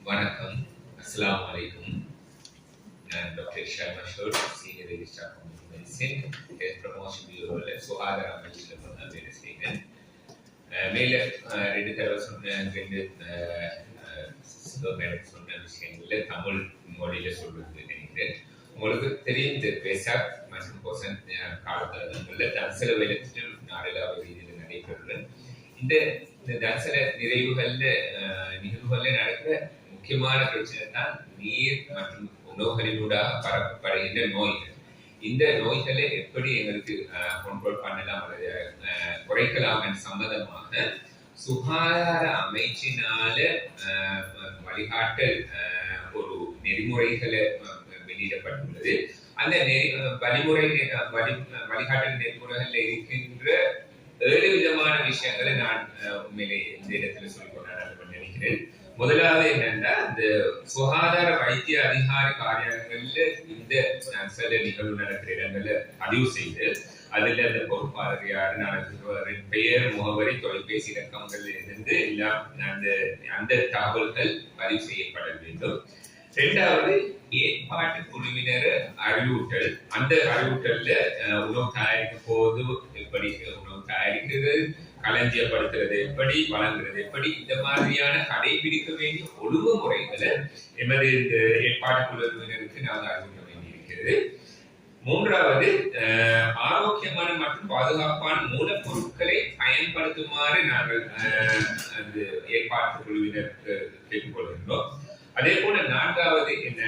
வணக்கம். அஸ்ஸலாமு அலைக்கும். நான் டாக்டர் ஷர்மா ஷோர், senior registrar of medicine, health promotion பியூரோல சுகாதார அமைச்சில் வேலை செய்கிறேன். மேல 2 தடவை சொன்ன 2 எனக்கு சொன்ன விஷயங்கள்ல தமிழ் மொழியில சொல்றது நினைக்கிறேன். உங்களுக்கு தெரியும், இந்த பெசாக் மற்றும் பொசன் காலத்தளங்களில் தன்சல வேலைக்கு நாடளாவிய ரீதியில் நடைபெறுகிறது. இந்த தன்சல நிகழ்வுகள்ல நடக்கிற முக்கியமான பிரச்சனை தான் நீர் மற்றும் உணவுகளினூடாக பரப்பப்படுகின்ற நோய்கள். இந்த நோய்களை எப்படி எங்களுக்கு கண்ட்ரோல் பண்ணலாம் அல்லது குறைக்கலாம் என்ற சம்பந்தமாக சுகாதார அமைச்சினால வழிகாட்டல் ஒரு நெறிமுறைகளை வெளியிடப்பட்டுள்ளது. அந்த வழிகாட்டல் நெறிமுறைகள்ல இருக்கின்ற 7 விதமான விஷயங்களை நான் உண்மையிலே இந்த இடத்துல சொல்லிக்கொண்டு நினைக்கிறேன். முதலாவது என்னன்னா, இந்த சுகாதார வைத்திய அதிகாரி காரியாலயங்கள்ல இந்த சில நிகழ்வு நடக்கிற இடங்கள்ல பதிவு செய்து அதுல அந்த பொறுப்பாளர் யாரு, நடத்துபவரின் பெயர், முகவரி, தொலைபேசி இலக்கங்கள் இருந்து எல்லாம் அந்த தகவல்கள் பதிவு செய்யப்பட வேண்டும். 2வது, ஏற்பாட்டு குழுவினர் அறிவூட்டல். அந்த அறிவூட்டல்ல உணவு தயாரிக்கும் போது எப்படி உணவு தயாரிக்கிறது, களஞ்சியப்படுத்துறது எப்படி, வழங்குறது எப்படி, இந்த மாதிரியான கடைபிடிக்க வேண்டிய ஒழுங்குமுறைகளை எமது இந்த ஏற்பாடு குழுவினருக்கு நாங்கள் அறிவிக்க வேண்டியிருக்கிறது. 3வது, ஆரோக்கியமான மற்றும் பாதுகாப்பான மூலப்பொருட்களை பயன்படுத்துமாறு நாங்கள் அந்த ஏற்பாட்டு குழுவினருக்கு கேட்டுக்கொள்கின்றோம். அதே போல 4வது என்ன,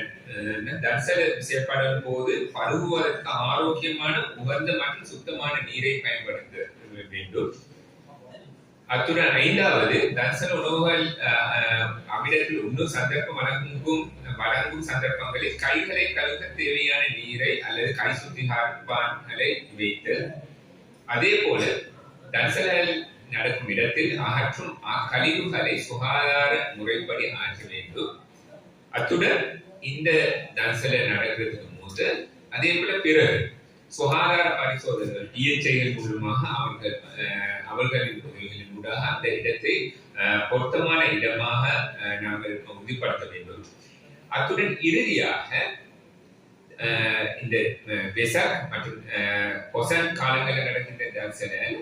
தன்சல செயற்பாடுகளின் போது பருகுவதற்கு ஆரோக்கியமான, உகந்த மற்றும் சுத்தமான நீரை பயன்படுத்த வேண்டும். அத்துடன் 5வது, தன்சல உணவுகள் அமிலத்தில் இன்னும் சந்தர்ப்பம் வழங்கும் சந்தர்ப்பங்களில் கைகளை கழுவ தேவையான நீரை அல்லது கை சுத்திகரிப்பான்களை வைத்தல். அதே போல தன்சல நடக்கும் இடத்தில் அகற்றும் கழிவுகளை சுகாதார முறைப்படி ஆற்ற வேண்டும். அத்துடன் இந்த தன்சல நடக்கிறதுக்கு முதல் அதே போல பிறகு சுகாதார பரிசோதனைகள் டிஎச்ஐகள் மூலமாக அவர்களின் உதவிகளின் ஊடாக அந்த இடத்தை பொருத்தமான இடமாக நாங்கள் உறுதிப்படுத்த வேண்டும். அத்துடன் இறுதியாக இந்த வெசாக் மற்றும் பொசன் காலங்களில் நடக்கின்ற தன்சலில்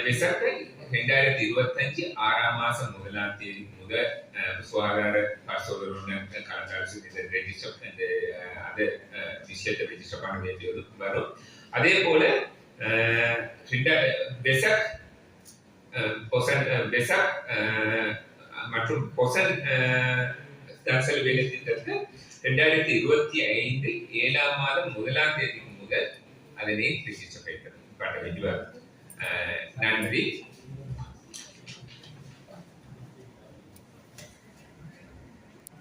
வெசாக்கை 2025 6ஆம் மாதம் 1ஆம் தேதி முதல் சுகாதார பரிசோதனையுடன் கலந்தாலோசி அந்த விஷயத்தை ரெஜிஸ்டர் பண்ண வேண்டியது வரும். அதே போல வெசாக் மற்றும் பொசன் தன்சல் வேலை திட்டத்தை 2025 7ஆம் மாதம் 1ஆம் தேதி முதல் அதனை ரெஜிஸ்டர் பண்ண வேண்டி வரும். நன்றி.